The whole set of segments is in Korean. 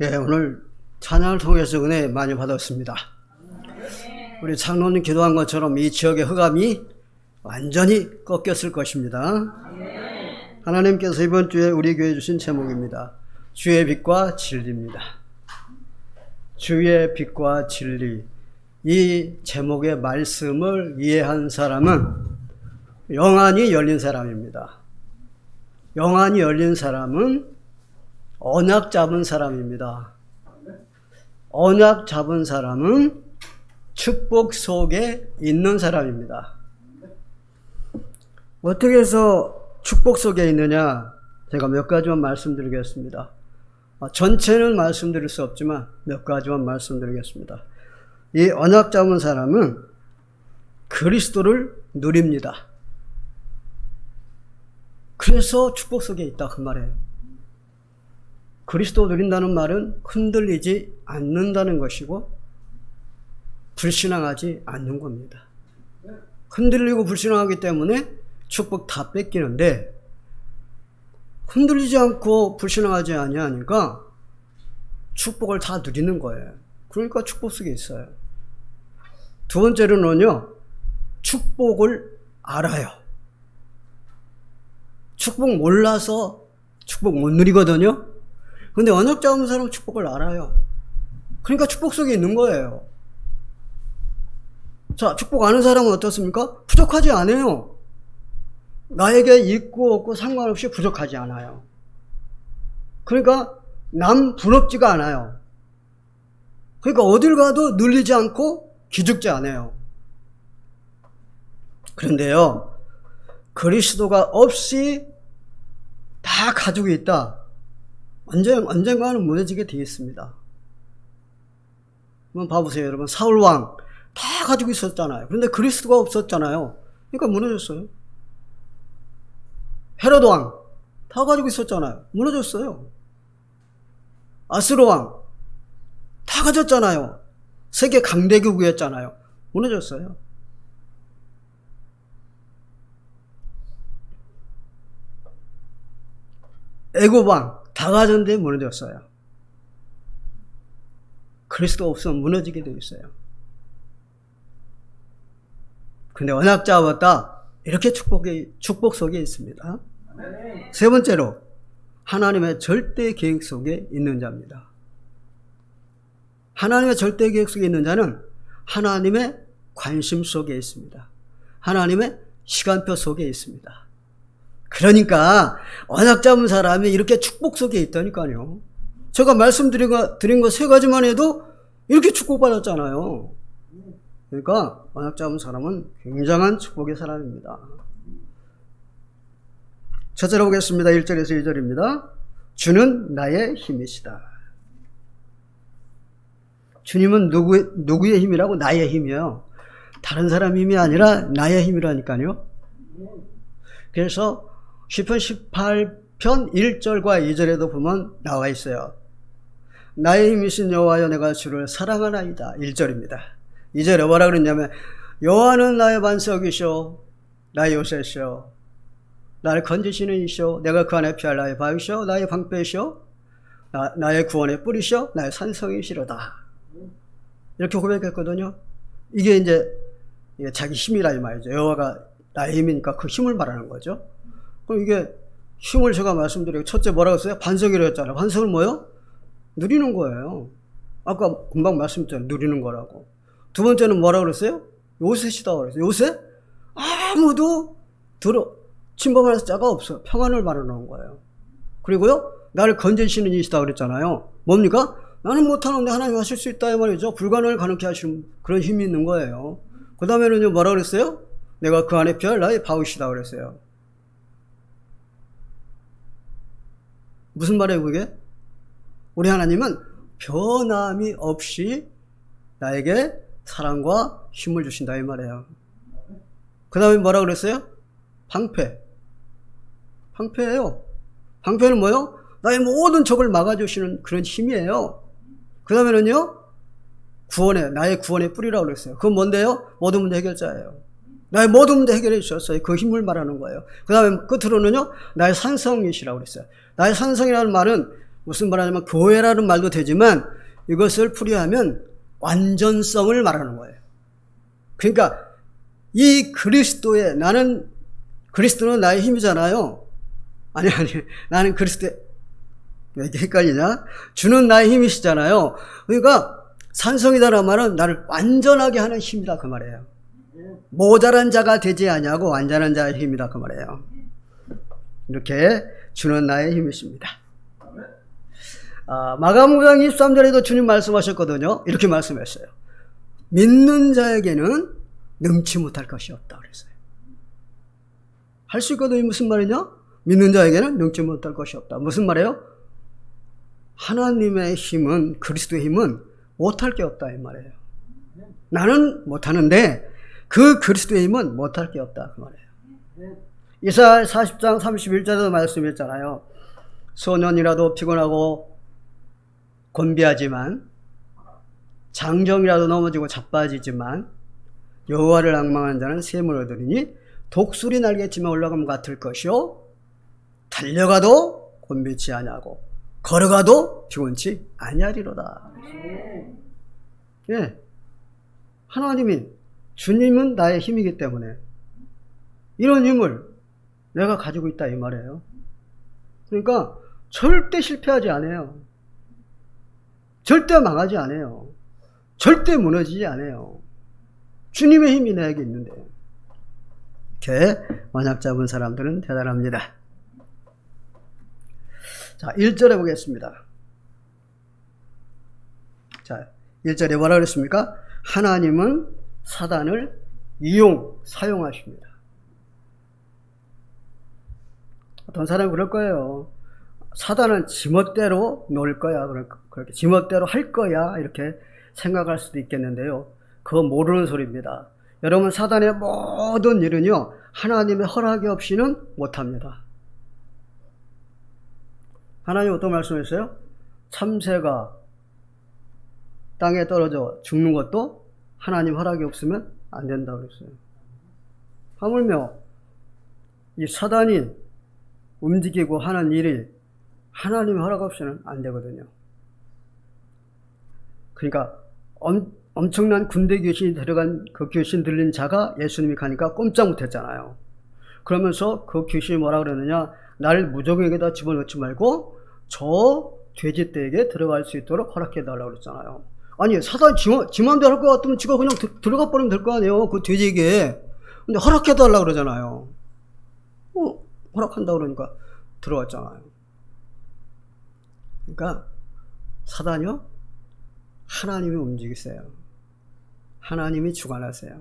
예, 오늘 찬양을 통해서 은혜 많이 받았습니다. 우리 장로님 기도한 것처럼 이 지역의 흑암이 완전히 꺾였을 것입니다. 하나님께서 이번 주에 우리 교회에 주신 제목입니다. 주의 빛과 진리입니다. 주의 빛과 진리. 이 제목의 말씀을 이해한 사람은 영안이 열린 사람입니다. 영안이 열린 사람은 언약 잡은 사람입니다. 언약 잡은 사람은 축복 속에 있는 사람입니다. 어떻게 해서 축복 속에 있느냐? 제가 몇 가지만 말씀드리겠습니다. 전체는 말씀드릴 수 없지만 몇 가지만 말씀드리겠습니다. 이 언약 잡은 사람은 그리스도를 누립니다. 그래서 축복 속에 있다 그 말이에요. 그리스도 누린다는 말은 흔들리지 않는다는 것이고 불신앙하지 않는 겁니다. 흔들리고 불신앙하기 때문에 축복 다 뺏기는데 흔들리지 않고 불신앙하지 아니하니까 축복을 다 누리는 거예요. 그러니까 축복 속에 있어요. 두 번째로는요, 축복을 알아요. 축복 몰라서 축복 못 누리거든요. 근데 언약 잡은 사람은 축복을 알아요. 그러니까 축복 속에 있는 거예요. 자, 축복 아는 사람은 어떻습니까? 부족하지 않아요. 나에게 있고 없고 상관없이 부족하지 않아요. 그러니까 남 부럽지가 않아요. 그러니까 어딜 가도 눌리지 않고 기죽지 않아요. 그런데요, 그리스도가 없이 다 가지고 있다. 언젠가는 무너지게 되어 있습니다. 한번 봐보세요, 여러분. 사울왕 다 가지고 있었잖아요. 그런데 그리스도가 없었잖아요. 그러니까 무너졌어요. 헤로드왕 다 가지고 있었잖아요. 무너졌어요. 아스로왕 다 가졌잖아요. 세계 강대국이었잖아요. 무너졌어요. 애굽왕 다 가졌는데 무너졌어요. 그리스도 없으면 무너지게 되어 있어요. 근데 언약 잡았다. 이렇게 축복 속에 있습니다. 세 번째로, 하나님의 절대 계획 속에 있는 자입니다. 하나님의 절대 계획 속에 있는 자는 하나님의 관심 속에 있습니다. 하나님의 시간표 속에 있습니다. 그러니까 언약 잡은 사람이 이렇게 축복 속에 있다니까요. 제가 말씀드린 거 세 가지만 해도 이렇게 축복받았잖아요. 그러니까 언약 잡은 사람은 굉장한 축복의 사람입니다. 첫째로 보겠습니다. 1절에서 2절입니다. 주는 나의 힘이시다. 주님은 누구의 힘이라고? 나의 힘이에요. 다른 사람 힘이 아니라 나의 힘이라니까요. 그래서 시편 18편 1절과 2절에도 보면 나와 있어요. 나의 힘이신 여호와여, 내가 주를 사랑하나이다. 1절입니다. 2절에 뭐라 그랬냐면, 여호와는 나의 반석이시오, 나의 요새시오, 나를 건지시는 이시오, 내가 그 안에 피할 나의 바위시오, 나의 방패시오, 나의 구원의 뿌리시오, 나의 산성이시로다. 이렇게 고백했거든요. 이게 이제 자기 힘이라 이 말이죠. 여호와가 나의 힘이니까 그 힘을 말하는 거죠. 그럼 이게 힘을 제가 말씀드리고, 첫째 뭐라고 했어요? 반석이라고 했잖아요. 반석은 뭐예요? 누리는 거예요. 아까 금방 말씀드렸잖아요. 누리는 거라고. 두 번째는 뭐라고 그랬어요? 요새시다 그랬어요. 요새? 아무도 침범할 자가 없어요. 평안을 말해놓은 거예요. 그리고요, 나를 건지시는 이시다 그랬잖아요. 뭡니까? 나는 못하는데 하나님 하실 수 있다 이 말이죠. 불가능을 가능케 하시는 그런 힘이 있는 거예요. 그 다음에는요, 뭐라고 그랬어요? 내가 그 안에 피할 나의 바위시다 그랬어요. 무슨 말이에요 그게? 우리 하나님은 변함이 없이 나에게 사랑과 힘을 주신다 이 말이에요. 그 다음에 뭐라고 그랬어요? 방패. 방패예요. 방패는 뭐예요? 나의 모든 적을 막아주시는 그런 힘이에요. 그 다음에는요, 나의 구원의 뿌리라고 그랬어요. 그건 뭔데요? 모든 문제 해결자예요. 나의 모든 문제 해결해 주셨어요. 그 힘을 말하는 거예요. 그 다음에 끝으로는요, 나의 산성이시라고 그랬어요. 나의 산성이라는 말은 무슨 말하냐면 교회라는 말도 되지만 이것을 풀이하면 완전성을 말하는 거예요. 그러니까 이 그리스도는 나의 힘이잖아요. 아니, 나는 그리스도의, 왜 이렇게 헷갈리냐? 주는 나의 힘이시잖아요. 그러니까 산성이다라는 말은 나를 완전하게 하는 힘이다 그 말이에요. 모자란 자가 되지 아니하고 완전한 자의 힘이다 그 말이에요. 이렇게 주는 나의 힘이십니다. 마가복음 23절에도 주님 말씀하셨거든요. 이렇게 말씀했어요. 믿는 자에게는 능치 못할 것이 없다 그랬어요. 할 수 있거든요. 무슨 말이냐? 믿는 자에게는 능치 못할 것이 없다. 무슨 말이에요? 하나님의 힘은, 그리스도의 힘은 못할 게 없다 이 말이에요. 나는 못하는데 그 그리스도의 힘은 못할 게 없다 그 말이에요. 이사야 40장 31절에도 말씀했잖아요. 소년이라도 피곤하고 곤비하지만 장정이라도 넘어지고 자빠지지만 여호와를 앙망하는 자는 샘을 얻으리니 독수리 날개치며 올라가면 같을 것이요 달려가도 곤비치 아니하고 걸어가도 피곤치 아니하리로다. 예, 하나님이 주님은 나의 힘이기 때문에 이런 힘을 내가 가지고 있다 이 말이에요. 그러니까 절대 실패하지 않아요. 절대 망하지 않아요. 절대 무너지지 않아요. 주님의 힘이 나에게 있는데. 이렇게 언약 잡은 사람들은 대단합니다. 자, 1절에 보겠습니다. 자, 1절에 뭐라 그랬습니까? 하나님은 사단을 사용하십니다. 어떤 사람은 그럴 거예요. 사단은 지멋대로 놀 거야. 그렇게 지멋대로 할 거야. 이렇게 생각할 수도 있겠는데요. 그거 모르는 소리입니다. 여러분, 사단의 모든 일은요, 하나님의 허락이 없이는 못합니다. 하나님 어떤 말씀했어요? 참새가 땅에 떨어져 죽는 것도 하나님 허락이 없으면 안 된다고 그랬어요. 하물며 이 사단이 움직이고 하는 일이 하나님의 허락 없이는 안 되거든요. 그러니까 엄청난 군대 귀신이 들어간 그 귀신 들린 자가 예수님이 가니까 꼼짝 못했잖아요. 그러면서 그 귀신이 뭐라 그러느냐, 나를 무적에게다 집어넣지 말고 저 돼지떼에게 들어갈 수 있도록 허락해달라고 그랬잖아요. 아니, 사단이 지 마음대로 할 것 같으면 지가 그냥 들어가 버리면 될 거 아니에요, 그 돼지에게. 근데 허락해달라고 그러잖아요. 허락한다고 그러니까 들어왔잖아요. 그러니까 사단이요, 하나님이 움직이세요. 하나님이 주관하세요.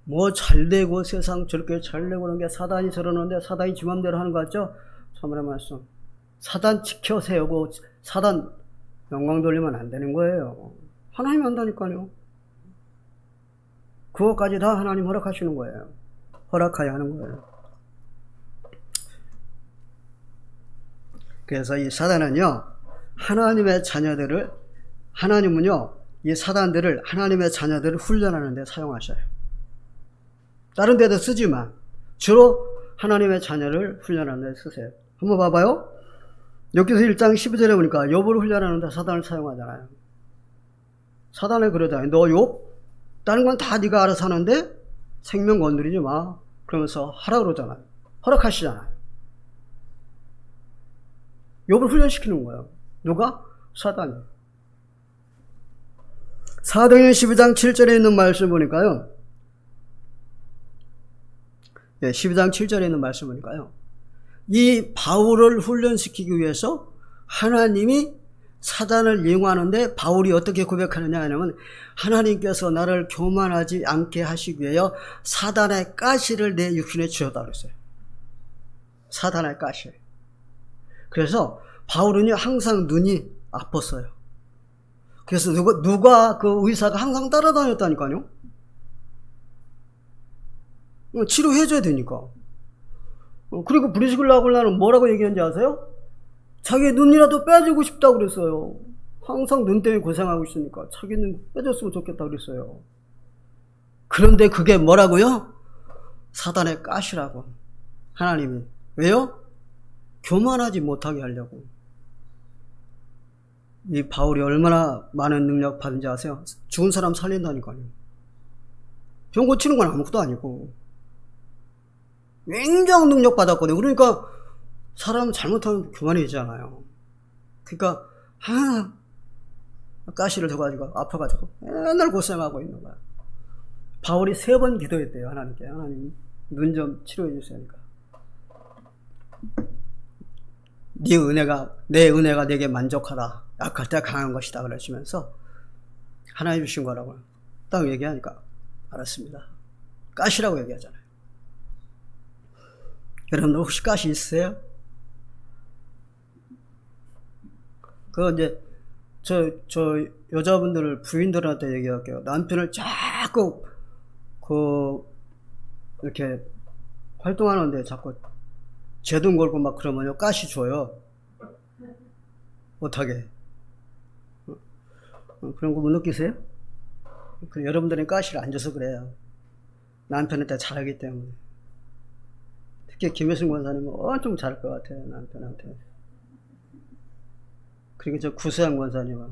뭐 잘되고 세상 저렇게 잘되고 그런 게 사단이 저러는데 사단이 지 맘대로 하는 거 같죠? 참으로 말씀. 사단 지켜 세우고 사단 영광 돌리면 안 되는 거예요. 하나님 한다니까요. 그것까지 다 하나님 허락하시는 거예요. 허락해야 하는 거예요. 그래서 이 사단은요, 하나님은요, 이 사단들을, 하나님의 자녀들을 훈련하는 데 사용하셔요. 다른 데도 쓰지만 주로 하나님의 자녀를 훈련하는 데 쓰세요. 한번 봐봐요. 여기서 1장 12절에 보니까 욥을 훈련하는 데 사단을 사용하잖아요. 사단을 그러잖아요. 너 욥? 다른 건 다 네가 알아서 하는데 생명 건드리지 마. 그러면서 하라 그러잖아요. 허락하시잖아요. 욥을 훈련시키는 거예요. 누가? 사단이. 사도행전 12장 7절에 있는 말씀 보니까요. 12장 7절에 있는 말씀 보니까요. 이 바울을 훈련시키기 위해서 하나님이 사단을 이용하는데 바울이 어떻게 고백하느냐 하면, 하나님께서 나를 교만하지 않게 하시기 위하여 사단의 가시를 내 육신에 주었다 그랬어요. 사단의 가시. 그래서 바울은요, 항상 눈이 아팠어요. 그래서 누가 그 의사가 항상 따라다녔다니까요. 치료해줘야 되니까. 그리고 브리스길라 아굴라는 뭐라고 얘기했는지 아세요? 자기의 눈이라도 빼주고 싶다고 그랬어요. 항상 눈 때문에 고생하고 있으니까 자기는 빼줬으면 좋겠다 그랬어요. 그런데 그게 뭐라고요? 사단의 가시라고. 하나님이. 왜요? 교만하지 못하게 하려고. 이 바울이 얼마나 많은 능력 받은지 아세요? 죽은 사람 살린다니까요. 병 고치는 건 아무것도 아니고. 굉장한 능력 받았거든요. 그러니까 사람 잘못하면 교만해지잖아요. 그러니까 가시를 져가지고 아파가지고 맨날 고생하고 있는 거야. 바울이 3번 기도했대요. 하나님께. 하나님 눈 좀 치료해 주세요니까. 내 은혜가 내게 만족하다. 약할 때 강한 것이다. 그러시면서 하나님 주신 거라고 딱 얘기하니까 알았습니다. 가시라고 얘기하잖아요. 여러분들 혹시 가시 있으세요? 이제 저 여자분들 부인들한테 얘기할게요. 남편을 자꾸 이렇게 활동하는데 자꾸 제 돈 걸고 막 그러면요 가시 줘요. 못하게. 그런 거 못 느끼세요? 여러분들은 가시를 안 줘서 그래요. 남편한테 잘하기 때문에. 특히 김혜순 권사님은 엄청 잘할 것 같아요. 남편한테. 그리고 저 구세양 권사님은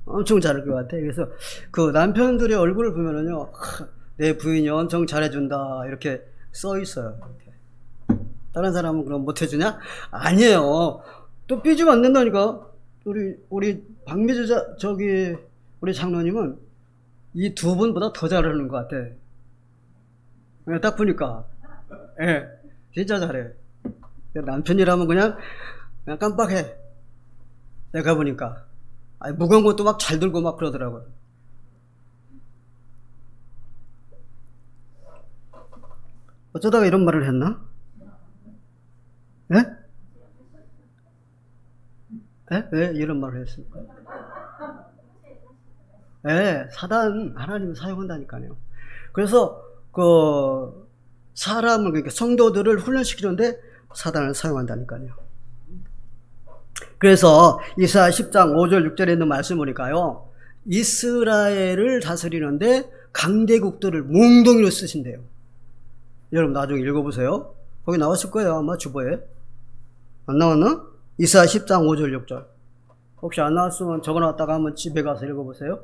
엄청 잘할 것 같아요. 그래서 그 남편들의 얼굴을 보면은요, 내 부인이 엄청 잘해준다 이렇게 써 있어요. 이렇게. 다른 사람은 그럼 못해주냐? 아니에요. 또 삐지면 안 된다니까. 우리 박미주 우리 장로님은 이 2분보다 더 잘하는 것 같아. 딱 보니까. 예, 진짜 잘해. 남편이라면 그냥 깜빡해. 내가 보니까. 무거운 것도 막 잘 들고 막 그러더라고요. 어쩌다가 이런 말을 했나? 예? 예? 왜 이런 말을 했습니까? 예, 하나님을 사용한다니까요. 그래서, 사람을, 그러니까 성도들을 훈련시키는데 사단을 사용한다니까요. 그래서 이사야 10장 5절 6절에 있는 말씀 보니까요, 이스라엘을 다스리는데 강대국들을 몽둥이로 쓰신대요. 여러분 나중에 읽어보세요. 거기 나왔을 거예요. 아마 주보에. 안 나왔나? 이사야 10장 5절 6절. 혹시 안 나왔으면 적어놨다가 한번 집에 가서 읽어보세요.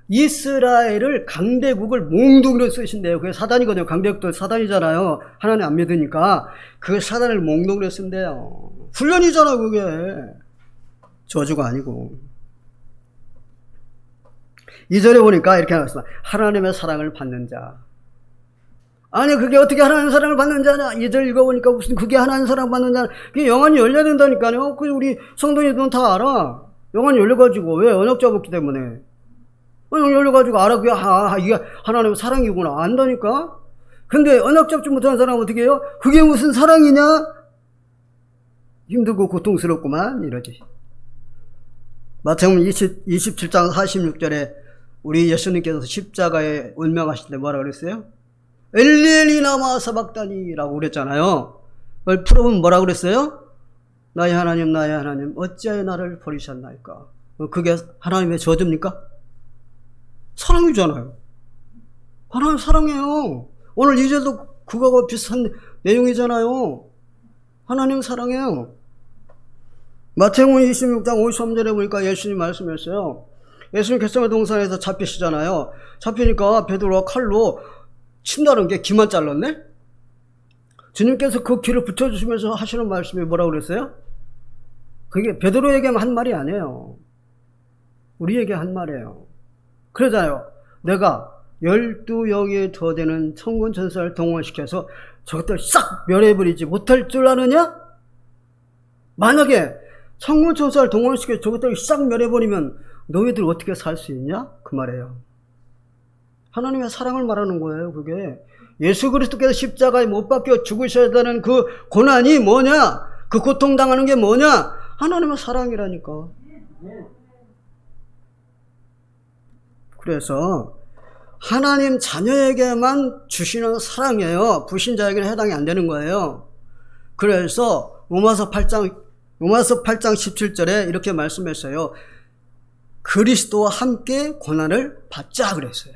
이스라엘을 강대국을 몽둥이로 쓰신대요. 그게 사단이거든요. 강대국도 사단이잖아요. 하나님 안 믿으니까 그 사단을 몽둥이로 쓴대요. 훈련이잖아요. 그게 저주가 아니고. 2절에 보니까 이렇게 나왔습니다. 하나님의 사랑을 받는 자. 아니 그게 어떻게 하나님의 사랑을 받는 자냐. 2절 읽어보니까 무슨 그게 하나님의 사랑을 받는 자냐. 그게 영안이 열려야 된다니까요. 그 우리 성도님들은 다 알아. 영안이 열려가지고. 왜? 언약 잡았기 때문에. 언약 열려가지고 알아. 그게 이게 하나님의 사랑이구나. 안다니까. 근데 언약 잡지 못하는 사람은 어떻게 해요? 그게 무슨 사랑이냐? 힘들고 고통스럽구만 이러지. 마태복음 27장 46절에 우리 예수님께서 십자가에 운명하실 때 뭐라 그랬어요? 엘리엘리 라마 사박다니라고 그랬잖아요. 그걸 풀어보면 뭐라 그랬어요? 나의 하나님 어찌하여 나를 버리셨나이까. 그게 하나님의 저주입니까? 사랑이잖아요. 하나님 사랑해요. 오늘 2절도 그거하고 비슷한 내용이잖아요. 하나님 사랑해요. 마태복음 26장 53절에 보니까 예수님 말씀했어요. 예수님 겟세마네 동산에서 잡히시잖아요. 잡히니까 베드로가 칼로 친다는 게 귀만 잘랐네? 주님께서 그 귀를 붙여주시면서 하시는 말씀이 뭐라고 그랬어요? 그게 베드로에게 한 말이 아니에요. 우리에게 한 말이에요. 그러잖아요. 내가 12영에 더 되는 천군 천사를 동원시켜서 저것들 싹 멸해버리지 못할 줄 아느냐? 만약에 천군 천사를 동원시켜서 저것들을 싹 멸해버리면 너희들 어떻게 살 수 있냐? 그 말이에요. 하나님의 사랑을 말하는 거예요. 그게 예수 그리스도께서 십자가에 못 박혀 죽으셔야 한다는 그 고난이 뭐냐? 그 고통당하는 게 뭐냐? 하나님의 사랑이라니까. 그래서 하나님 자녀에게만 주시는 사랑이에요. 불신자에게는 해당이 안 되는 거예요. 그래서 로마서 8장 로마서 8장 17절에 이렇게 말씀했어요. 그리스도와 함께 고난을 받자 그랬어요.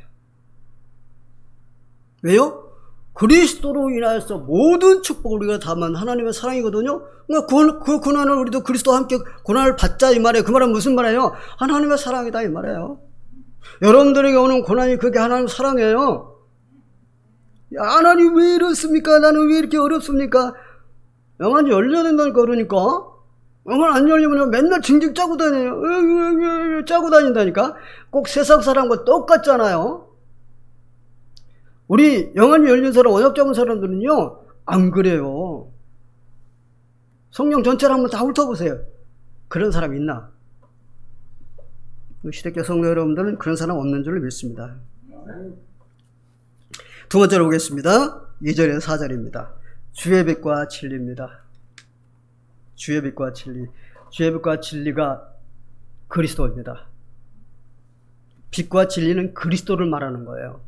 왜요? 그리스도로 인하여서 모든 축복을 우리가 담은 하나님의 사랑이거든요. 그 고난을 우리도 그리스도와 함께 고난을 받자 이 말이에요. 그 말은 무슨 말이에요? 하나님의 사랑이다 이 말이에요. 여러분들에게 오는 고난이 그게 하나님의 사랑이에요. 야, 하나님 왜 이렇습니까? 나는 왜 이렇게 어렵습니까? 영안이 열려야 된다니까 그러니까. 영안 안 열리면 맨날 징징 짜고 다녀요. 짜고 다닌다니까. 꼭 세상 사람과 똑같잖아요. 우리 영안이 열린 사람, 언약 잡은 사람들은요, 안 그래요. 성령 전체를 한번 다 훑어보세요. 그런 사람 있나? 시대교 성도 여러분들은 그런 사람 없는 줄 믿습니다. 두 번째로 보겠습니다. 2절에서 4절입니다. 주의 빛과 진리입니다. 주의 빛과 진리. 주의 빛과 진리가 그리스도입니다. 빛과 진리는 그리스도를 말하는 거예요.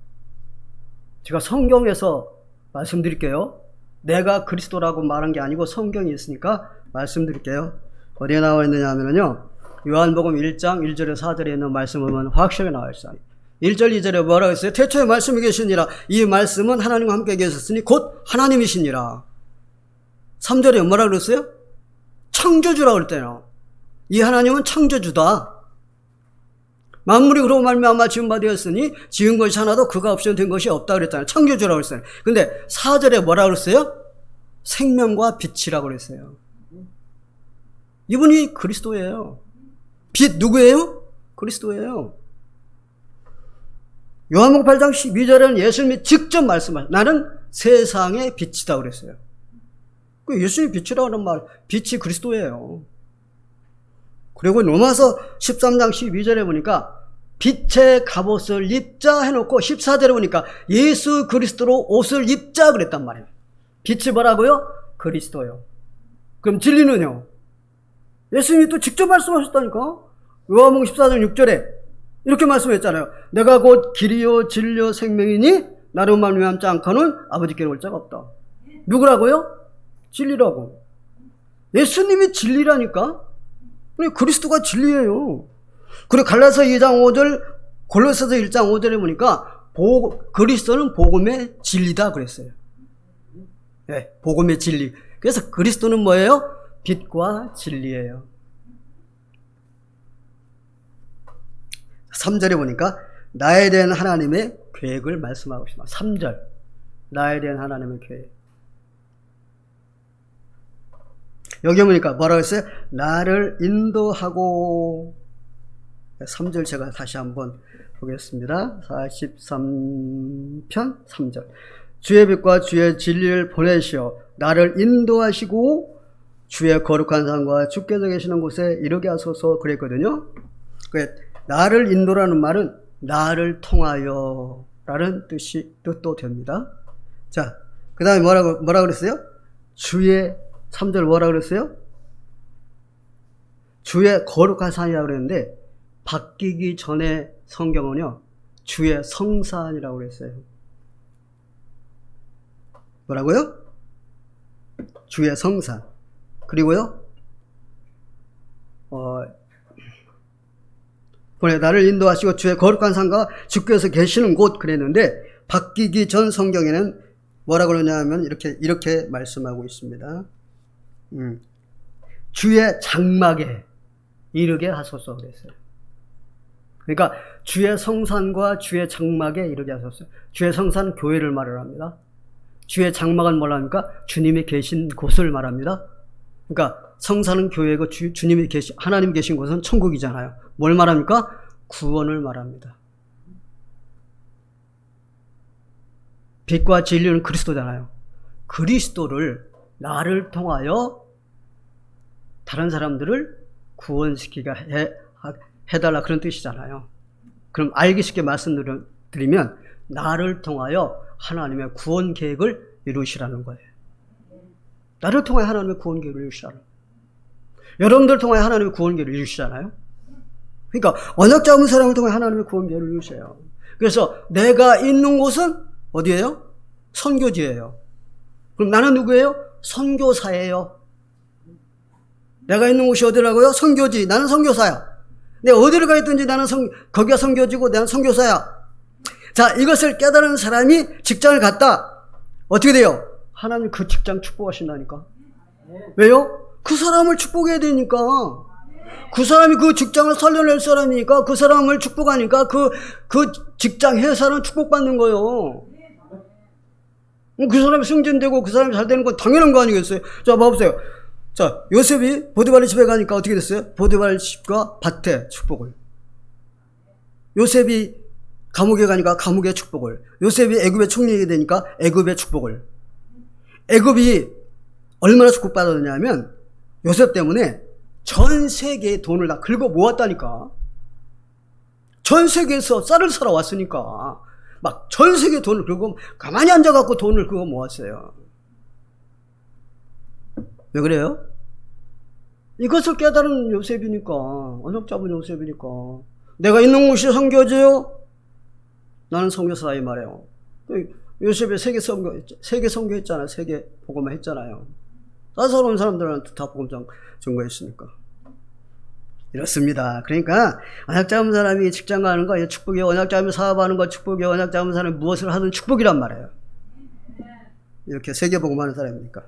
제가 성경에서 말씀드릴게요. 내가 그리스도라고 말한 게 아니고 성경이 있으니까 말씀드릴게요. 어디에 나와 있느냐 하면요. 요한복음 1장 1절에 4절에 있는 말씀을 보면 확실하게 나와 있어요. 1절 2절에 뭐라고 했어요? 태초에 말씀이 계시니라. 이 말씀은 하나님과 함께 계셨으니 곧 하나님이시니라. 3절에 뭐라고 그랬어요? 창조주라고 그랬대요. 이 하나님은 창조주다. 만물이 그로 말미암아 지은 바 되었으니 지은 것이 하나도 그가 없이는 된 것이 없다 그랬잖아요. 창조주라고 그랬어요. 근데 4절에 뭐라고 그랬어요? 생명과 빛이라고 그랬어요. 이분이 그리스도예요. 빛 누구예요? 그리스도예요. 요한복음 8장 12절에는 예수님이 직접 말씀하셨어요. 나는 세상의 빛이다 그랬어요. 그 예수님이 빛이라는 말, 빛이 그리스도예요. 그리고 로마서 13장 12절에 보니까 빛의 갑옷을 입자 해놓고 14절에 보니까 예수 그리스도로 옷을 입자 그랬단 말이에요. 빛이 뭐라고요? 그리스도요. 그럼 진리는요? 예수님이 또 직접 말씀하셨다니까. 요한복음 14장 6절에 이렇게 말씀했잖아요. 내가 곧 길이요 진리요 생명이니 나로 말미암지 않고는 아버지께로 올 자가 없다. 누구라고요? 진리라고. 예수님이 진리라니까. 그리스도가 진리예요. 그리고 갈라서 2장 5절, 골로새서 1장 5절에 보니까 그리스도는 복음의 진리다 그랬어요. 네, 복음의 진리. 그래서 그리스도는 뭐예요? 빛과 진리예요. 3절에 보니까 나에 대한 하나님의 계획을 말씀하고 있습니다. 3절. 나에 대한 하나님의 계획. 여기 보니까 뭐라고 했어요? 나를 인도하고. 3절 제가 다시 한번 보겠습니다. 43편 3절. 주의 빛과 주의 진리를 보내시어 나를 인도하시고 주의 거룩한 산과 주께서 계시는 곳에 이르게 하소서 그랬거든요. 나를 인도라는 말은 나를 통하여 라는 뜻도 됩니다. 자, 그 다음에 뭐라고 그랬어요? 주의 3절 뭐라고 그랬어요? 주의 거룩한 산이라고 그랬는데 바뀌기 전에 성경은요 주의 성산이라고 그랬어요. 뭐라고요? 주의 성산. 그리고요 나를 인도하시고 주의 거룩한 산과 주께서 계시는 곳 그랬는데 바뀌기 전 성경에는 뭐라고 그러냐면 이렇게 말씀하고 있습니다. 주의 장막에 이르게 하소서 그랬어요. 그러니까 주의 성산과 주의 장막에 이르게 하소서. 주의 성산 교회를 말을 합니다. 주의 장막은 뭘 합니까? 주님이 계신 곳을 말합니다. 그러니까 성산은 교회고 주님이 하나님 계신 곳은 천국이잖아요. 뭘 말합니까? 구원을 말합니다. 빛과 진리는 그리스도잖아요. 그리스도를 나를 통하여 다른 사람들을 구원시키게 해달라 그런 뜻이잖아요. 그럼 알기 쉽게 말씀드리면 나를 통하여 하나님의 구원 계획을 이루시라는 거예요. 나를 통하여 하나님의 구원 계획을 이루시라는 거예요. 여러분들 통하여 하나님의 구원 계획을 이루시잖아요. 그러니까 언약 잡은 사람을 통해 하나님의 구원 계획을 이루셔요. 그래서 내가 있는 곳은 어디예요? 선교지예요. 그럼 나는 누구예요? 선교사예요. 내가 있는 곳이 어디라고요? 선교지. 나는 선교사야. 내가 어디를 가 있든지 나는 거기가 선교지고 나는 선교사야. 자, 이것을 깨달은 사람이 직장을 갔다. 어떻게 돼요? 하나님 그 직장 축복하신다니까. 왜요? 그 사람을 축복해야 되니까. 그 사람이 그 직장을 살려낼 사람이니까 그 사람을 축복하니까 그 직장 회사는 축복받는 거예요. 그 사람이 승진되고 그 사람이 잘 되는 건 당연한 거 아니겠어요? 자, 봐보세요. 자, 요셉이 보디발의 집에 가니까 어떻게 됐어요? 보디발의 집과 밭에 축복을. 요셉이 감옥에 가니까 감옥의 축복을. 요셉이 애굽의 총리가 되니까 애굽의 축복을. 애굽이 얼마나 축복받았냐면 요셉 때문에 전 세계의 돈을 다 긁어 모았다니까. 전 세계에서 쌀을 사러 왔으니까 막 전 세계 돈을 긁어 가만히 앉아갖고 돈을 긁어 모았어요. 왜 그래요? 이것을 깨달은 요셉이니까. 언약 잡은 요셉이니까. 내가 있는 곳이 선교지요? 나는 선교사다 이 말이에요. 요셉이 세계 선교했잖아요. 세계 복음화 했잖아요. 따사로운 사람들한테 다 복음 전거했으니까. 이렇습니다. 그러니까 언약 잡은 사람이 직장 가는 거 축복이에요. 언약 잡으면 사업하는 거 축복이에요. 언약 잡은 사람이 무엇을 하든 축복이란 말이에요. 이렇게 세계 복음하는 사람이니까.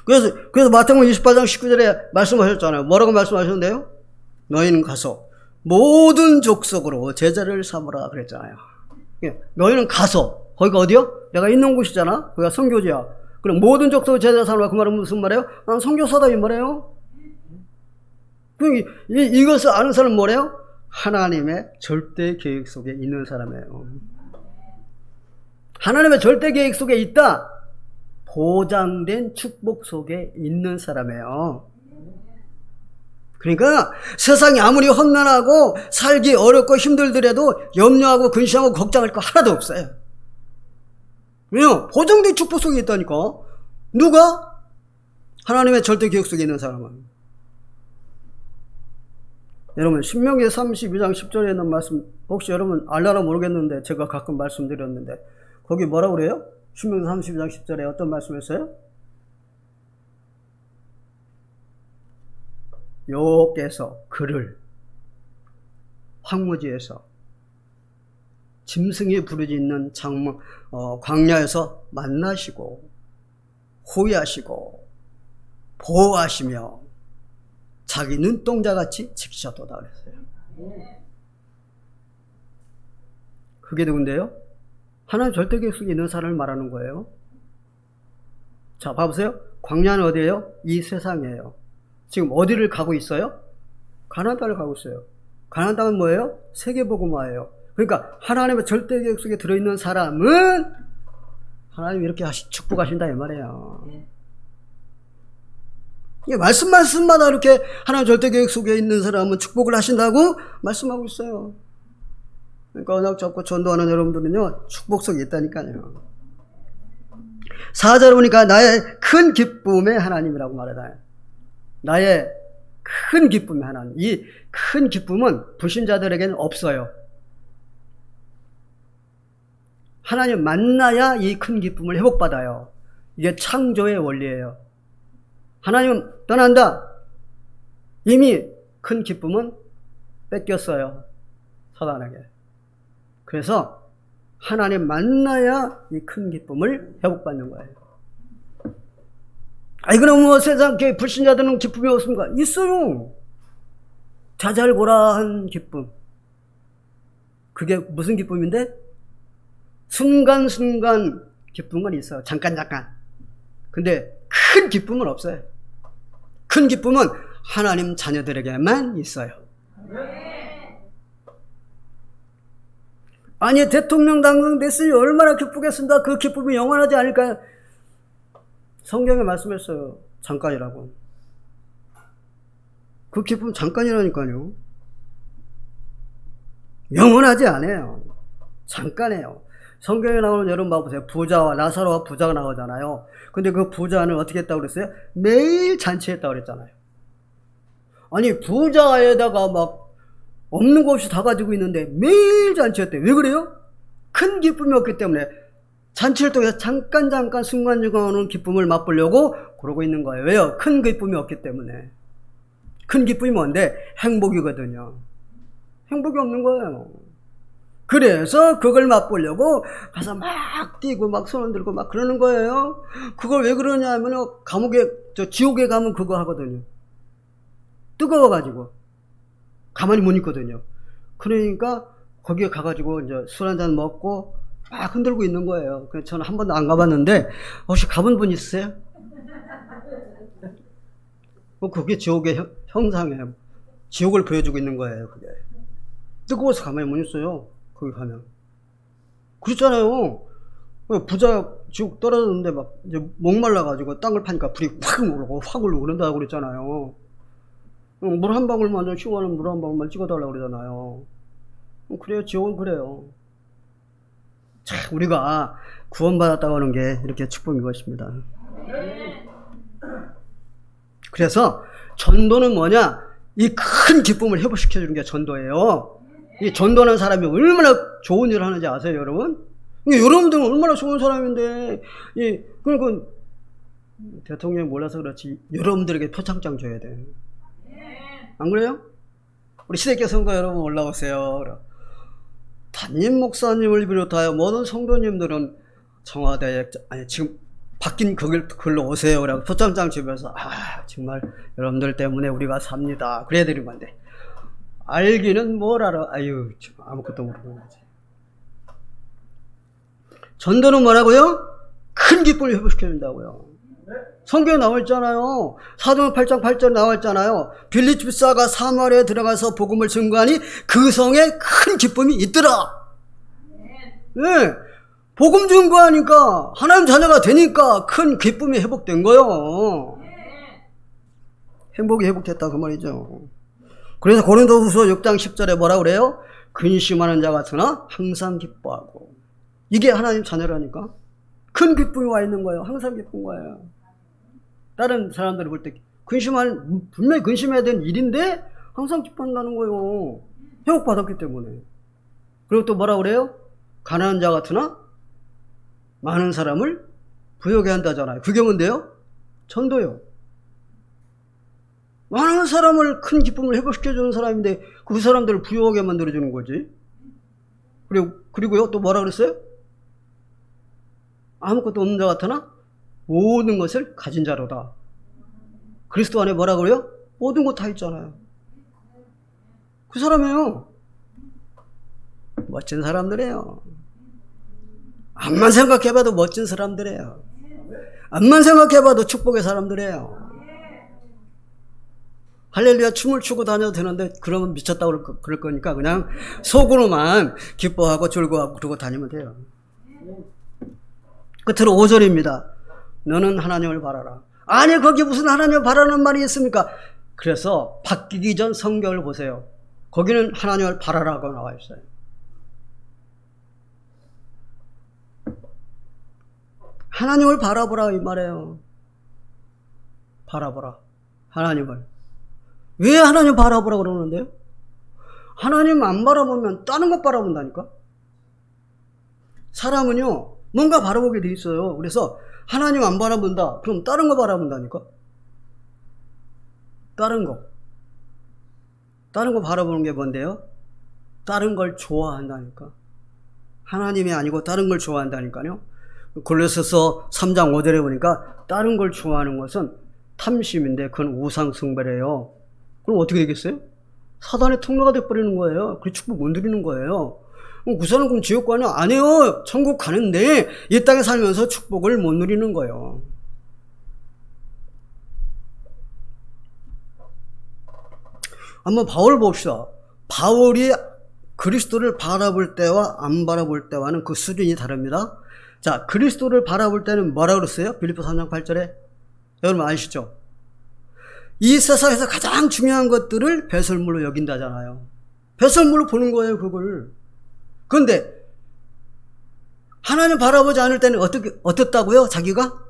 그래서 마태복음 28장 19절에 말씀하셨잖아요. 뭐라고 말씀하셨는데요? 너희는 가서 모든 족속으로 제자를 삼으라 그랬잖아요. 너희는 가서, 거기가 어디요? 내가 있는 곳이잖아. 거기가 선교지야. 그럼 모든 족속으로 제자를 삼으라. 그 말은 무슨 말이에요? 나는 선교사다 이 말이에요. 이것을 아는 사람은 뭐래요? 하나님의 절대 계획 속에 있는 사람이에요. 하나님의 절대 계획 속에 있다. 보장된 축복 속에 있는 사람이에요. 그러니까 세상이 아무리 험난하고 살기 어렵고 힘들더라도 염려하고 근심하고 걱정할 거 하나도 없어요. 왜요? 보장된 축복 속에 있다니까. 누가? 하나님의 절대 계획 속에 있는 사람은. 여러분 신명기 32장 10절에 있는 말씀 혹시 여러분 알려나 모르겠는데 제가 가끔 말씀드렸는데 거기 뭐라고 그래요? 신명기 32장 10절에 어떤 말씀이었어요? 여호와께서 그를 황무지에서 짐승이 부르짖는 광야에서 만나시고 호위하시고 보호하시며 자기 눈동자같이 지키셨도다 그랬어요. 그게 누군데요? 하나님 절대 계획 속에 있는 사람을 말하는 거예요. 자, 봐보세요. 광야는 어디예요? 이 세상이에요. 지금 어디를 가고 있어요? 가나안 땅을 가고 있어요. 가나안 땅은 뭐예요? 세계복음화예요. 그러니까 하나님의 절대 계획 속에 들어있는 사람은 하나님이 이렇게 축복하신다 이 말이에요. 이게 말씀마다 이렇게 하나님 절대 계획 속에 있는 사람은 축복을 하신다고 말씀하고 있어요. 그러니까 언약 잡고 전도하는 여러분들은요 축복 속에 있다니까요. 4절 보니까 나의 큰 기쁨의 하나님이라고 말해요. 나의 큰 기쁨의 하나님. 이 큰 기쁨은 불신자들에게는 없어요. 하나님 만나야 이 큰 기쁨을 회복받아요. 이게 창조의 원리예요. 하나님은 떠난다. 이미 큰 기쁨은 뺏겼어요. 사단에게. 그래서 하나님 만나야 이 큰 기쁨을 회복받는 거예요. 아이 그럼 뭐 세상 불신자들은 기쁨이 없습니까? 있어요. 자잘고라한 기쁨. 그게 무슨 기쁨인데? 순간순간 기쁨은 있어요. 잠깐. 근데 큰 기쁨은 없어요. 큰 기쁨은 하나님 자녀들에게만 있어요. 아니 대통령 당선됐으니 얼마나 기쁘겠습니다. 그 기쁨이 영원하지 않을까요? 성경에 말씀했어요. 잠깐이라고. 그 기쁨 잠깐이라니까요. 영원하지 않아요. 잠깐이에요. 성경에 나오는 여러분 봐보세요. 부자와 나사로와 부자가 나오잖아요. 근데 그 부자는 어떻게 했다고 그랬어요? 매일 잔치했다고 그랬잖아요. 아니 부자에다가 막 없는 거 없이 다 가지고 있는데 매일 잔치했대. 왜 그래요? 큰 기쁨이 없기 때문에 잔치를 통해서 잠깐 순간순간 오는 기쁨을 맛보려고 그러고 있는 거예요. 왜요? 큰 기쁨이 없기 때문에. 큰 기쁨이 뭔데? 행복이거든요. 행복이 없는 거예요. 그래서 그걸 맛보려고 가서 막 뛰고 막 손을 들고 막 그러는 거예요. 그걸 왜 그러냐 하면 지옥에 가면 그거 하거든요. 뜨거워가지고 가만히 못 있거든요. 그러니까 거기에 가가지고 이제 술 한잔 먹고 막 흔들고 있는 거예요. 그래서 저는 한 번도 안 가봤는데 혹시 가본 분 있으세요? 그게 지옥의 형상이에요. 지옥을 보여주고 있는 거예요. 그게 뜨거워서 가만히 못 있어요. 거기 가면 그렇잖아요. 부자 지옥 떨어졌는데 막 이제 목말라가지고 땅을 파니까 불이 확 오르고 그런다고 그랬잖아요. 물 한 방울만 좀 시원한 물 한 방울만 찍어달라고 그러잖아요. 그래요. 지옥은 그래요. 참 우리가 구원받았다고 하는 게 이렇게 축복인 것입니다. 그래서 전도는 뭐냐? 이 큰 기쁨을 회복시켜주는 게 전도예요. 이 전도하는 사람이 얼마나 좋은 일을 하는지 아세요, 여러분? 여러분들은 얼마나 좋은 사람인데, 그러니까 대통령이 몰라서 그렇지 여러분들에게 표창장 줘야 돼. 안 그래요? 우리 시대교 성도 여러분 올라오세요. 담임 목사님을 비롯하여 모든 성도님들은 청와대에 지금 바뀐 글로 오세요. 라고 표창장 주면서 정말 여러분들 때문에 우리가 삽니다. 그래야 되는 건데 알기는 뭘 알아. 아무것도 모르는 거지. 전도는 뭐라고요? 큰 기쁨을 회복시켜준다고요. 성경에 나와 있잖아요. 사도행 8장 8절에 나와 있잖아요. 빌립 집사가 사마리아에 들어가서 복음을 증거하니 그 성에 큰 기쁨이 있더라. 네. 복음 증거하니까 하나님 자녀가 되니까 큰 기쁨이 회복된 거예요. 행복이 회복됐다 그 말이죠. 그래서 고린도후서 6장 10절에 뭐라 그래요? 근심하는 자 같으나 항상 기뻐하고. 이게 하나님 자녀라니까. 큰 기쁨이 와 있는 거예요. 항상 기쁜 거예요. 다른 사람들이 볼 때 분명히 근심해야 되는 일인데 항상 기뻐한다는 거예요. 회복받았기 때문에. 그리고 또 뭐라 그래요? 가난한 자 같으나 많은 사람을 부유하게 한다잖아요. 그게 뭔데요? 전도요. 많은 사람을 큰 기쁨을 회복시켜주는 사람인데 그 사람들을 부유하게 만들어주는 거지. 그리고요 또 뭐라 그랬어요? 아무것도 없는 자 같으나 모든 것을 가진 자로다. 그리스도 안에 뭐라 그래요? 모든 것 다 있잖아요. 그 사람이에요. 멋진 사람들이에요. 암만 생각해봐도 멋진 사람들이에요. 암만 생각해봐도 축복의 사람들이에요. 할렐루야 춤을 추고 다녀도 되는데 그러면 미쳤다고 그럴 거니까 그냥 속으로만 기뻐하고 즐거워하고 그러고 다니면 돼요. 끝으로 5절입니다. 너는 하나님을 바라라. 아니 거기 무슨 하나님을 바라는 말이 있습니까? 그래서 바뀌기 전 성경을 보세요. 거기는 하나님을 바라라고 나와 있어요. 하나님을 바라보라 이 말이에요. 바라보라. 하나님을. 왜 하나님 바라보라 그러는데요? 하나님 안 바라보면 다른 것 바라본다니까? 사람은요, 뭔가 바라보게 돼 있어요. 그래서 하나님 안 바라본다. 그럼 다른 거 바라본다니까? 다른 거. 다른 거 바라보는 게 뭔데요? 다른 걸 좋아한다니까? 하나님이 아니고 다른 걸 좋아한다니까요? 골로새서 3장 5절에 보니까 다른 걸 좋아하는 것은 탐심인데 그건 우상숭배래요. 그럼 어떻게 되겠어요? 사단의 통로가 돼버리는 거예요. 그 축복 못 누리는 거예요. 그 사람 그럼 지옥 가냐? 아니에요. 천국 가는데 이 땅에 살면서 축복을 못 누리는 거예요. 한번 바울을 봅시다. 바울이 그리스도를 바라볼 때와 안 바라볼 때와는 그 수준이 다릅니다. 자, 그리스도를 바라볼 때는 뭐라 그랬어요? 빌립보 3장 8절에. 여러분 아시죠? 이 세상에서 가장 중요한 것들을 배설물로 여긴다잖아요. 배설물로 보는 거예요, 그걸. 그런데 하나님 바라보지 않을 때는 어떻다고요? 자기가?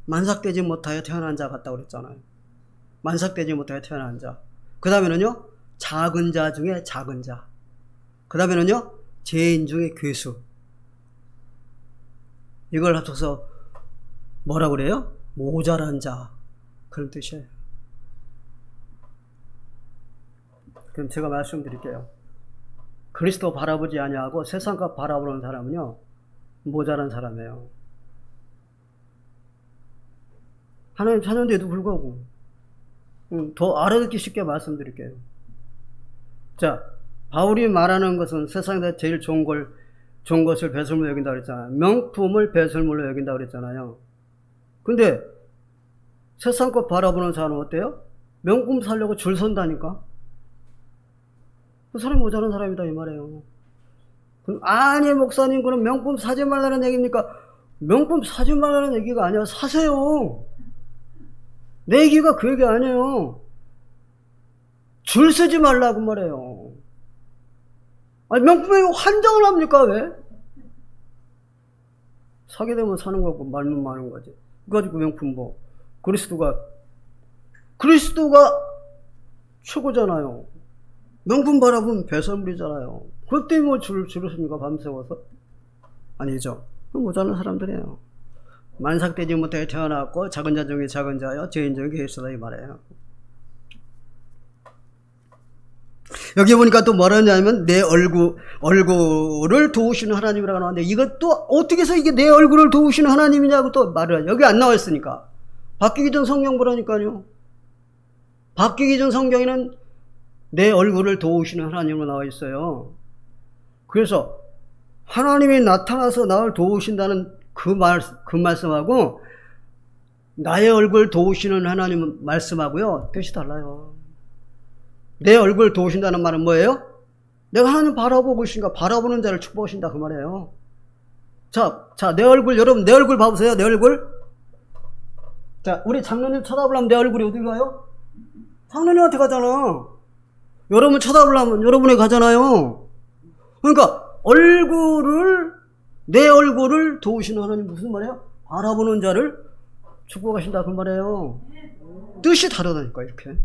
만삭되지 못하여 태어난 자 같다고 그랬잖아요. 만삭되지 못하여 태어난 자. 그 다음에는요, 작은 자 중에 작은 자. 그 다음에는요, 죄인 중에 괴수. 이걸 합쳐서 뭐라 그래요? 모자란 자. 그런 뜻이에요. 그럼 제가 말씀드릴게요. 그리스도 바라보지 아니하고 세상과 바라보는 사람은요, 모자란 사람이에요. 하나님 자녀인데도 불구하고 더 알아듣기 쉽게 말씀드릴게요. 자, 바울이 말하는 것은 세상에서 제일 좋은 것을 배설물로 여긴다고 그랬잖아요. 명품을 배설물로 여긴다고 그랬잖아요. 근데 세상 것 바라보는 사람은 어때요? 명품 사려고 줄 선다니까. 그 사람이 모자란 사람이다 이 말이에요. 아니 목사님 그럼 명품 사지 말라는 얘기입니까? 명품 사지 말라는 얘기가 아니라 사세요. 내 얘기가 그 얘기 아니에요. 줄 서지 말라고 말해요. 아니 명품에 환장을 합니까 왜? 사게 되면 사는 거고 말면 마는 거지. 그거 가지고 명품 뭐 그리스도가 최고잖아요. 명품 바라보면 배설물이잖아요. 그것 때문에 뭐 줄을 섭니까 밤새워서? 아니죠. 모자란 사람들이에요. 만삭되지 못하게 태어났고 작은 자 중에 작은 자여 죄인 중에 괴수다 이 말이에요. 여기 보니까 또 뭐라 하냐면 내 얼굴을 도우시는 하나님이라고 나왔는데 이것도 어떻게 해서 이게 내 얼굴을 도우시는 하나님이냐고 또 말을 해요. 여기 안 나와 있으니까. 바뀌기 전 성경 보라니까요. 바뀌기 전 성경에는 내 얼굴을 도우시는 하나님으로 나와 있어요. 그래서 하나님이 나타나서 나를 도우신다는 그 말씀하고 나의 얼굴 도우시는 하나님 말씀하고요 뜻이 달라요. 내 얼굴 도우신다는 말은 뭐예요? 내가 하나님 바라보고 있으니까 바라보는 자를 축복하신다 그 말이에요. 자, 내 얼굴 여러분 내 얼굴 봐보세요. 내 얼굴. 자, 우리 장로님 쳐다보려면 내 얼굴이 어디 가요? 장로님한테 가잖아. 여러분 쳐다보려면 여러분에 가잖아요. 그러니까 내 얼굴을 도우시는 하나님 무슨 말이에요? 바라보는 자를 축복하신다 그 말이에요. 뜻이 다르다니까 이렇게.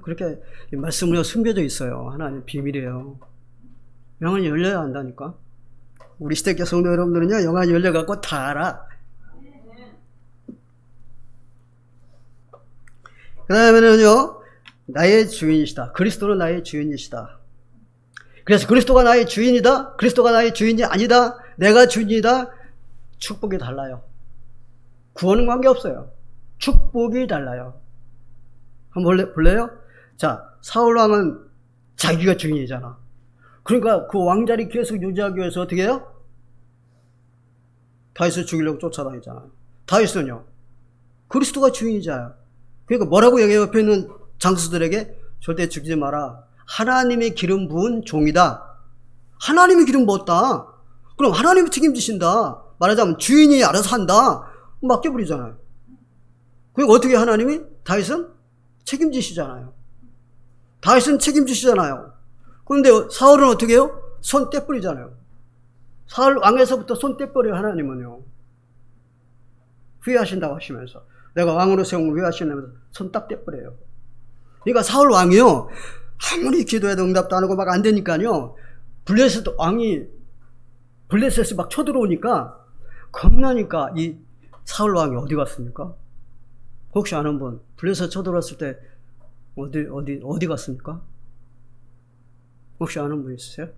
그렇게 말씀으로 숨겨져 있어요. 하나님 비밀이에요. 영안이 열려야 한다니까. 우리 시대교 성도 여러분들은요 영안이 열려갖고 다 알아. 그 다음에는요 나의 주인이시다. 그리스도는 나의 주인이시다. 그래서 그리스도가 나의 주인이다. 그리스도가 나의 주인이 아니다. 내가 주인이다. 축복이 달라요. 구원은 관계없어요. 축복이 달라요. 한번 볼래요? 자, 사울왕은 자기가 주인이잖아. 그러니까 그 왕자리 계속 유지하기 위해서 어떻게 해요? 다윗을 죽이려고 쫓아다니잖아요. 다윗은요 그리스도가 주인이잖아요. 그러니까 뭐라고 여기 옆에 있는 장수들에게 절대 죽이지 마라. 하나님의 기름 부은 종이다. 하나님이 기름 부었다. 그럼 하나님이 책임지신다. 말하자면 주인이 알아서 한다. 맡겨버리잖아요. 그리고 어떻게 하나님이? 다윗은 책임지시잖아요. 다윗은 책임지시잖아요. 그런데 사울은 어떻게 해요? 손 떼버리잖아요. 사울 왕에서부터 손 떼버려요. 하나님은요. 후회하신다고 하시면서 내가 왕으로 세운 걸 후회하시면서 손 딱 떼버려요. 그러니까 사울 왕이요 아무리 기도해도 응답도 안 하고 막 안 되니까요 왕이 블레셋이 막 쳐들어오니까 겁나니까 이 사울 왕이 어디 갔습니까? 혹시 아는 분 블레셋 쳐들어왔을 때 어디 갔습니까? 혹시 아는 분 있으세요?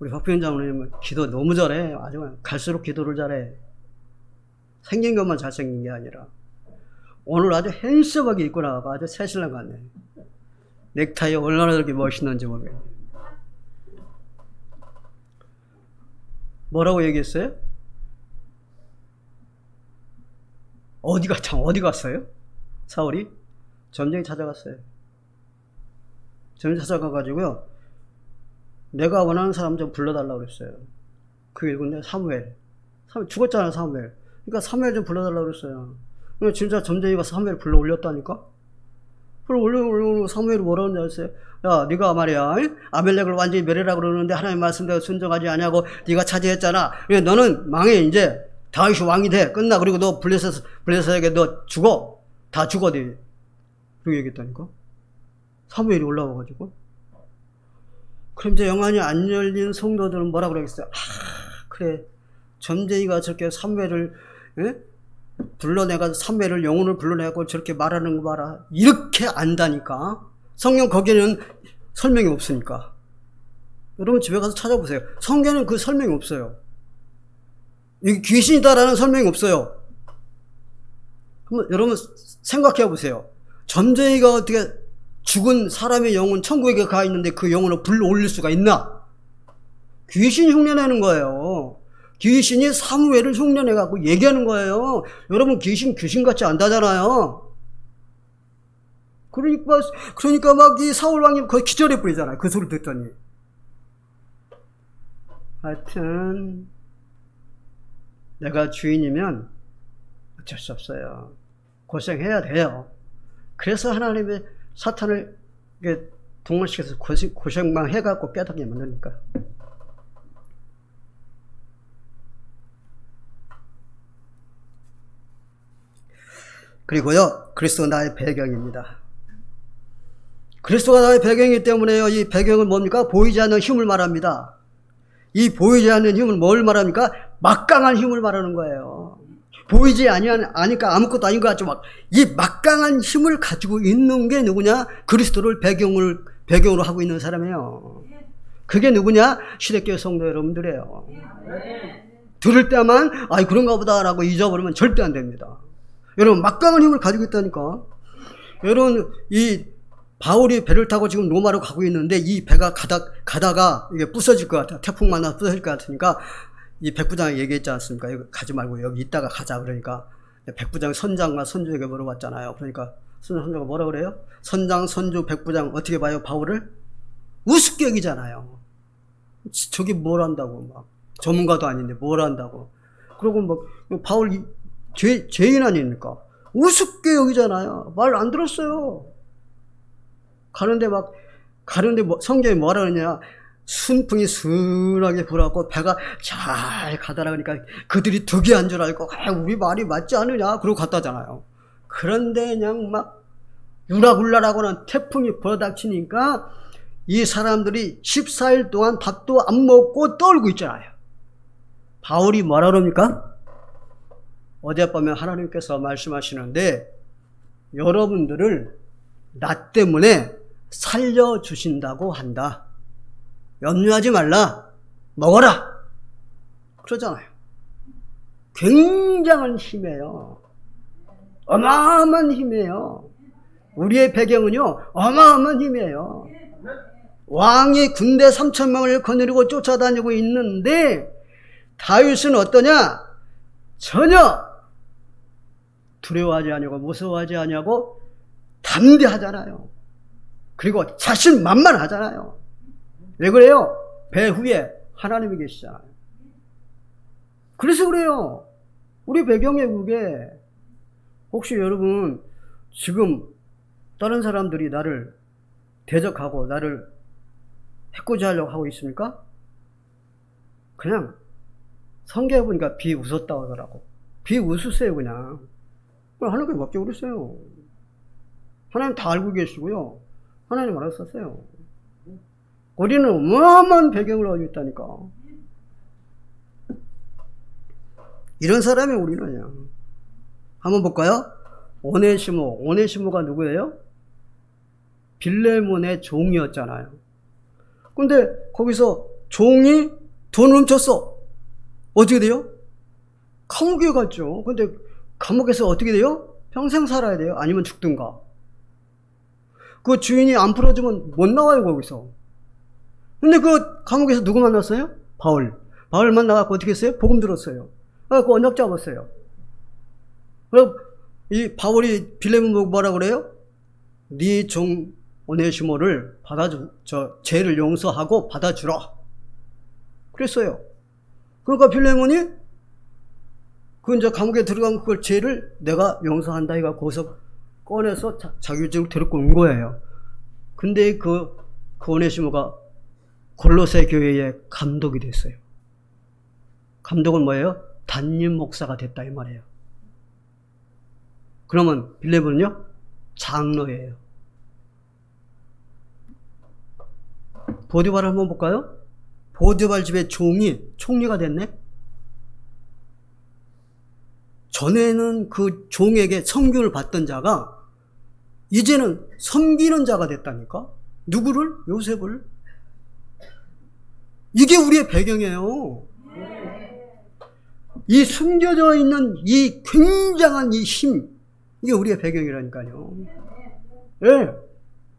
우리 박병현 장로님은 기도 너무 잘해. 아주 갈수록 기도를 잘해. 생긴 것만 잘생긴 게 아니라 오늘 아주 핸섬하게 입고 나가고 아주 새신랑 같네. 넥타이 얼마나 그렇게 멋있는지 모르겠네. 뭐라고 얘기했어요? 어디 갔어요? 사울이? 점쟁이 찾아갔어요. 점쟁이 찾아가가지고요. 내가 원하는 사람 좀 불러달라고 그랬어요. 그게 누군데? 사무엘. 죽었잖아요, 사무엘. 그러니까 사무엘 좀 불러달라고 그랬어요. 진짜 점쟁이가 사무엘 불러 올렸다니까? 올려 사무엘이 뭐라고 하는지 아세요? 야, 네가 말이야 아멜렉을 완전히 멸해라고 그러는데 하나님 말씀대로 순종하지 않냐고 네가 차지했잖아. 너는 망해. 이제 다윗이 왕이 돼. 끝나. 그리고 너 블레셋에게 너 죽어. 다 죽어. 네. 그렇게 얘기했다니까. 사무엘이 올라와가지고 그럼 이제 영안이 안 열린 성도들은 뭐라 그러겠어요? 그래, 점쟁이가 저렇게 삼매를 불러내가 삼매를 영혼을 불러내고 저렇게 말하는 거 봐라. 이렇게 안다니까. 성경 거기에는 설명이 없으니까. 여러분 집에 가서 찾아보세요. 성경에는 그 설명이 없어요. 이게 귀신이다라는 설명이 없어요. 한번 여러분 생각해 보세요. 점쟁이가 어떻게 죽은 사람의 영혼 천국에 가 있는데 그 영혼을 불러 올릴 수가 있나? 귀신이 흉내내는 거예요. 귀신이 사무엘을 흉내내갖고 얘기하는 거예요. 여러분 귀신 같지 않다잖아요. 그러니까 막 이 사울왕이 거의 기절해 버리잖아요. 그 소리 듣더니. 하여튼 내가 주인이면 어쩔 수 없어요. 고생해야 돼요. 그래서 하나님의 사탄을 동원시켜서 고생만 해갖고 깨닫게 만드니까. 그리고요, 그리스도가 나의 배경입니다. 그리스도가 나의 배경이기 때문에요, 이 배경은 뭡니까? 보이지 않는 힘을 말합니다. 이 보이지 않는 힘은 뭘 말합니까? 막강한 힘을 말하는 거예요. 보이지 아니까 아무것도 아닌 것 같죠. 이 막강한 힘을 가지고 있는 게 누구냐? 그리스도를 배경으로 하고 있는 사람이에요. 그게 누구냐? 시대교회 성도 여러분들이에요. 들을 때만 그런가 보다라고 잊어버리면 절대 안 됩니다. 여러분 막강한 힘을 가지고 있다니까. 여러분 이 바울이 배를 타고 지금 로마로 가고 있는데 이 배가 가다가 이게 부서질 것 같아요. 태풍 만나서 부서질 것 같으니까 이 백부장이 얘기했지 않습니까? 여기 가지 말고 여기 있다가 가자. 그러니까 백부장이 선장과 선주에게 물어봤잖아요. 그러니까 선주가 뭐라 그래요? 선장, 선주, 백부장 어떻게 봐요? 바울을? 우습게 여기잖아요. 저기 뭘 한다고 막 전문가도 아닌데 뭘 한다고. 그리고 뭐 바울 죄인 아닙니까? 우습게 여기잖아요. 말 안 들었어요. 가는데 성경이 뭐라 그러냐? 순풍이 순하게 불어갖고 배가 잘 가다라 그러니까 그들이 덕이 안 줄 알고 우리 말이 맞지 않느냐? 그러고 갔다잖아요. 그런데 그냥 막 유라굴라라고는 태풍이 불어닥치니까 이 사람들이 14일 동안 밥도 안 먹고 떨고 있잖아요. 바울이 뭐라 그럽니까? 어젯밤에 하나님께서 말씀하시는데 여러분들을 나 때문에 살려주신다고 한다. 염려하지 말라. 먹어라. 그러잖아요. 굉장한 힘이에요. 어마어마한 힘이에요. 우리의 배경은요, 어마어마한 힘이에요. 왕이 군대 3,000명을 거느리고 쫓아다니고 있는데 다윗은 어떠냐? 전혀 두려워하지 않냐고 무서워하지 않냐고 담대하잖아요. 그리고 자신만만하잖아요. 왜 그래요? 배후에 하나님이 계시잖아요. 그래서 그래요. 우리 배경에 그게 혹시 여러분 지금 다른 사람들이 나를 대적하고 나를 해코지 하려고 하고 있습니까? 그냥 성경에 보니까 비웃었다고 하더라고. 비웃으세요 그냥. 하나님께 맡겨 그랬어요. 하나님 다 알고 계시고요. 하나님 알아서 썼어요. 우리는 어마어마한 배경을 가지고 있다니까. 이런 사람이 우리는 그냥. 한번 볼까요? 오네시모가 누구예요? 빌레몬의 종이었잖아요. 근데 거기서 종이 돈을 훔쳤어. 어떻게 돼요? 감옥에 갔죠. 근데 감옥에서 어떻게 돼요? 평생 살아야 돼요? 아니면 죽든가. 그 주인이 안 풀어주면 못 나와요, 거기서. 근데 그 감옥에서 누구 만났어요? 바울 만나갖고 어떻게 했어요? 복음 들었어요. 그래갖고 언약 잡았어요. 그럼 이 바울이 빌레몬 보고 뭐라 그래요? 네 종 오네시모를 죄를 용서하고 받아주라. 그랬어요. 그러니까 빌레몬이 이제 감옥에 들어간 그걸 죄를 내가 용서한다 해가 거기서 꺼내서 자기 집으로 데리고 온 거예요. 근데 그 오네시모가 골로새 교회의 감독이 됐어요. 감독은 뭐예요? 담임 목사가 됐다 이 말이에요. 그러면 빌레몬은요? 장로예요. 보디발을 한번 볼까요? 보디발 집의 종이 총리가 됐네? 전에는 그 종에게 섬김을 받던 자가 이제는 섬기는 자가 됐다니까? 누구를? 요셉을. 이게 우리의 배경이에요. 이 숨겨져 있는 이 굉장한 이 힘, 이게 우리의 배경이라니까요. 예.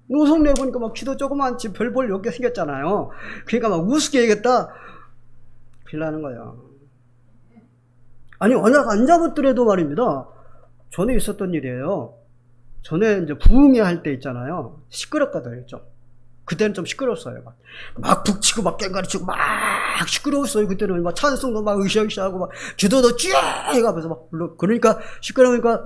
노성래 보니까 막 키도 조그만치 별볼 몇 개 생겼잖아요. 그러니까 막 우습게 얘기했다. 빌라는 거야. 아니, 언약 안 잡았더라도 말입니다. 전에 있었던 일이에요. 전에 이제 부흥회 할 때 있잖아요. 시끄럽거든요, 좀. 그때는 좀 시끄러웠어요. 막 북치고 막 깽가리치고 막 시끄러웠어요. 그때는 막 찬송도 막 으쌰으쌰하고 막 기도도 쭉 해가면서 막 불러. 그러니까 시끄러우니까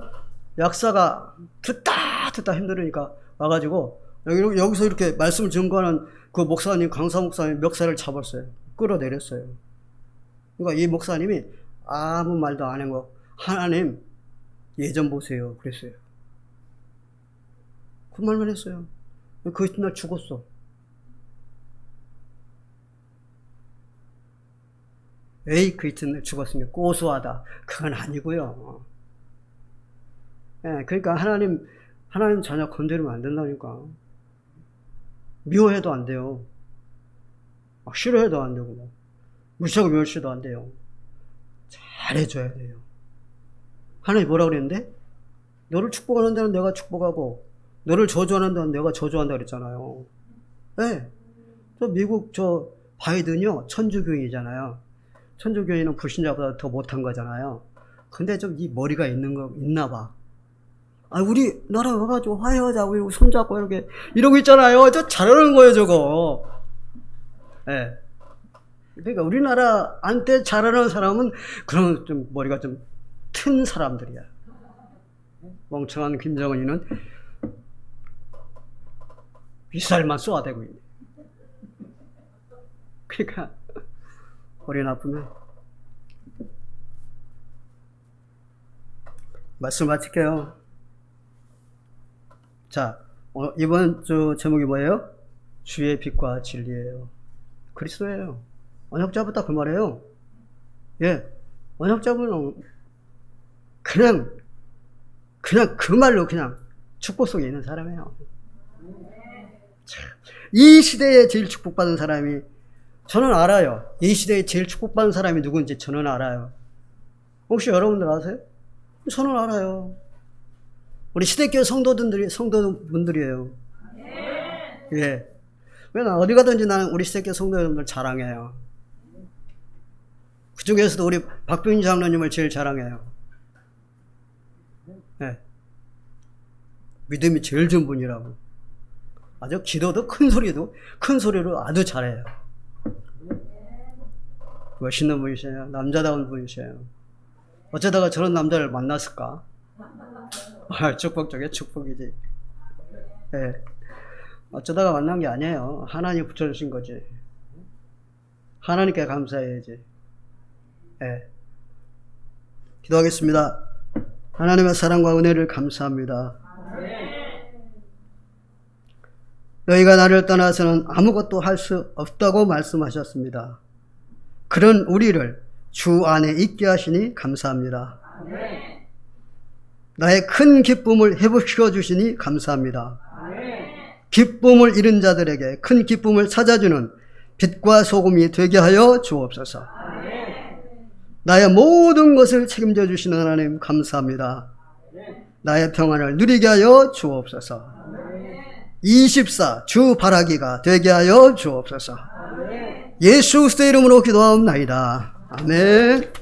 약사가 듣다 힘들으니까 와가지고 여기서 이렇게 말씀을 증거하는 그 목사님, 강사 목사님 멱살을 잡았어요. 끌어내렸어요. 그러니까 이 목사님이 아무 말도 안 한 거, 하나님 예전 보세요 그랬어요. 그 말만 했어요. 그 이튿날 죽었어. 에이, 그 이튿날 죽었으니까 고소하다. 그건 아니고요. 예, 그러니까 하나님 자녀 건드리면 안 된다니까. 미워해도 안 돼요. 막 싫어해도 안 되고, 무시하고 멸시도 안 돼요. 잘해줘야 돼요. 하나님 뭐라 그랬는데? 너를 축복하는 데는 내가 축복하고, 너를 저주하는 데는 내가 저주한다 그랬잖아요. 네. 저 미국 바이든이요, 천주교인이잖아요. 천주교인은 불신자보다 더 못한 거잖아요. 근데 좀 이 머리가 있나 봐. 아, 우리나라 와가지고 화해하자고 이러고 손잡고 이렇게 이러고 있잖아요. 저 잘하는 거예요, 저거. 예. 네. 그러니까 우리나라한테 잘하는 사람은 그런 좀 머리가 좀 튼 사람들이야. 멍청한 김정은이는 미사일만 쏘아대고 있네. 그러니까 머리 나쁘면 말씀 마칠게요. 자, 이번 주 제목이 뭐예요? 주의 빛과 진리예요. 그리스도예요. 언약 잡았다 그 말이에요. 예, 언약 잡으면 그냥 그 말로 그냥 축복 속에 있는 사람이에요. 이 시대에 제일 축복받은 사람이, 저는 알아요. 이 시대에 제일 축복받은 사람이 누군지 저는 알아요. 혹시 여러분들 아세요? 저는 알아요. 우리 시대교회 성도분들이에요. 예. 왜 나 어디 가든지 나는 우리 시대교회 성도 여러분들 자랑해요. 그 중에서도 우리 박병희 장로님을 제일 자랑해요. 예. 믿음이 제일 좋은 분이라고. 아주 기도도 큰 소리로 아주 잘해요. 멋있는 분이세요. 남자다운 분이세요. 어쩌다가 저런 남자를 만났을까? 축복 중에 축복이지. 예. 어쩌다가 만난 게 아니에요. 하나님 붙여주신 거지. 하나님께 감사해야지. 예. 기도하겠습니다. 하나님의 사랑과 은혜를 감사합니다. 너희가 나를 떠나서는 아무것도 할 수 없다고 말씀하셨습니다. 그런 우리를 주 안에 있게 하시니 감사합니다. 나의 큰 기쁨을 회복시켜 주시니 감사합니다. 기쁨을 잃은 자들에게 큰 기쁨을 찾아주는 빛과 소금이 되게 하여 주옵소서. 나의 모든 것을 책임져 주시는 하나님 감사합니다. 나의 평안을 누리게 하여 주옵소서. 24 주 바라기가 되게 하여 주옵소서. 예수 그리스도의 이름으로 기도하옵나이다. 아멘.